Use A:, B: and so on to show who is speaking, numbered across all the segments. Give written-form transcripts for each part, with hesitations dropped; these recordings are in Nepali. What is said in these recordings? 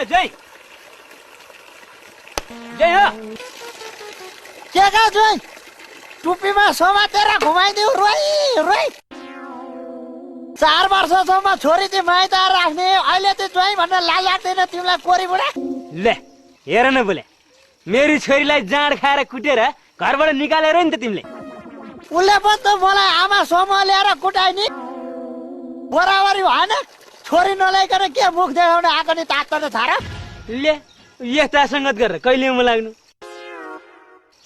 A: जय जय हो
B: के का जोइ टुप्पीमा समातेर घुमाइदिउ रोइ रोइ 4 वर्षसम्म छोरी चाहिँ माइत राख्ने अहिले चाहिँ जोइ भन्न लाज लाग्दैन तिमीलाई कोरी बुढा
A: ले हेर न बोले मेरी छोरीलाई जाँड खाएर कुटेर घरबाट निकालेर नि त तिमीले
B: उसले पनि त मलाई आमा समूह ल्याएर कुटाइ नि बराबरी भएन छोरी नल्याइकन के मुख देखाउन आएको नि तात्पर्य छ र
A: ले यस्ता संगत गरेर कहिले म लाग्नु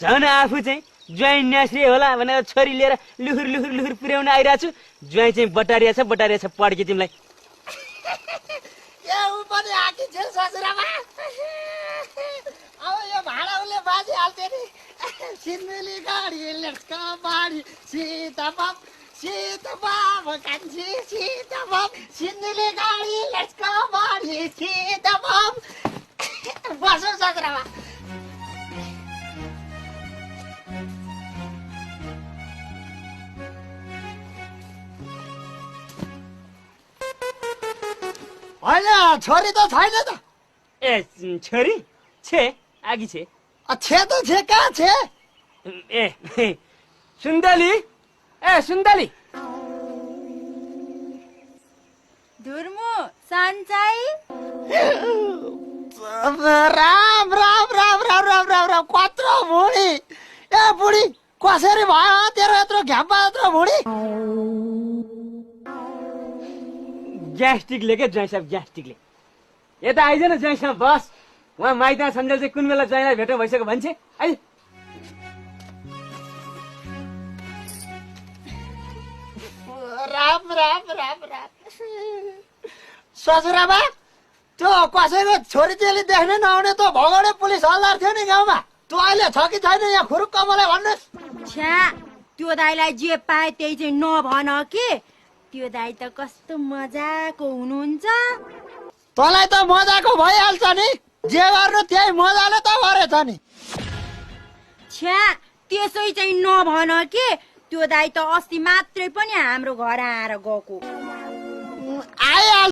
A: झन् आफू चाहिँ ज्वाइँ न्यास्री होला भनेर छोरी लिएर लुहुर लुहुर लुहुर पुर्याउन आइरहेको छु ज्वाइँ चाहिँ बटारिया छ पड्के तिमीलाई
B: ए उ पनि आकी छ ससुरामा अब यो भाडा उसले बाजी हाल्थे नि सिन्धुली गाडी लेट्सको बाडी सीताबाब कान्छी सीताबाब सिन्धुली गाडी लेट्सको बाडी सीताबाब बसो ससुरामा होइन छोरी त छैन त
A: ए छोरी छे आगी छे
B: छे त छे कहाँ छे
A: ए सुन्दली ए सुन्दली
C: धुर्मु सन्चाई
B: राम राम राम राम राम राम राम कत्रो बुढी ए बुढी कसरी भयो तेरो यत्रो घ्याम्पा यत्रो बुढी
A: ग्यास्ट्रिकले के ज्वाइँ साहब ग्यास्ट्रिकले यता आइज न ज्वाइँ साहब बस उहाँ माइता सन्जेल चाहिँ कुन बेला ज्वाइँलाई भेटो भइसक्यो भन्छे आइज
B: राम राम राम राम ससुराबा त्यो कसैको छोरी चेली देख्ने नआउने त भगौडे पुलिस हल्दार थियो नि गाउँमा त्यो अहिले छ कि छैन यहाँ खुरुक्क मलाई भन्नुहोस्
C: छ्या त्यो दाइलाई जे पाए त्यही चाहिँ नभन के त्यो दाइ त कस्तो मजाको हुनुहुन्छ
B: तँलाई त मजाको भइहाल्छ नि जे गर्नु त्यही मजाले त गरेछ नि
C: छ्या त्यसै चाहिँ नभन के त्यो दाइ त अस्ति मात्रै पनि हाम्रो घर आएर गएको
B: आइहाल्छ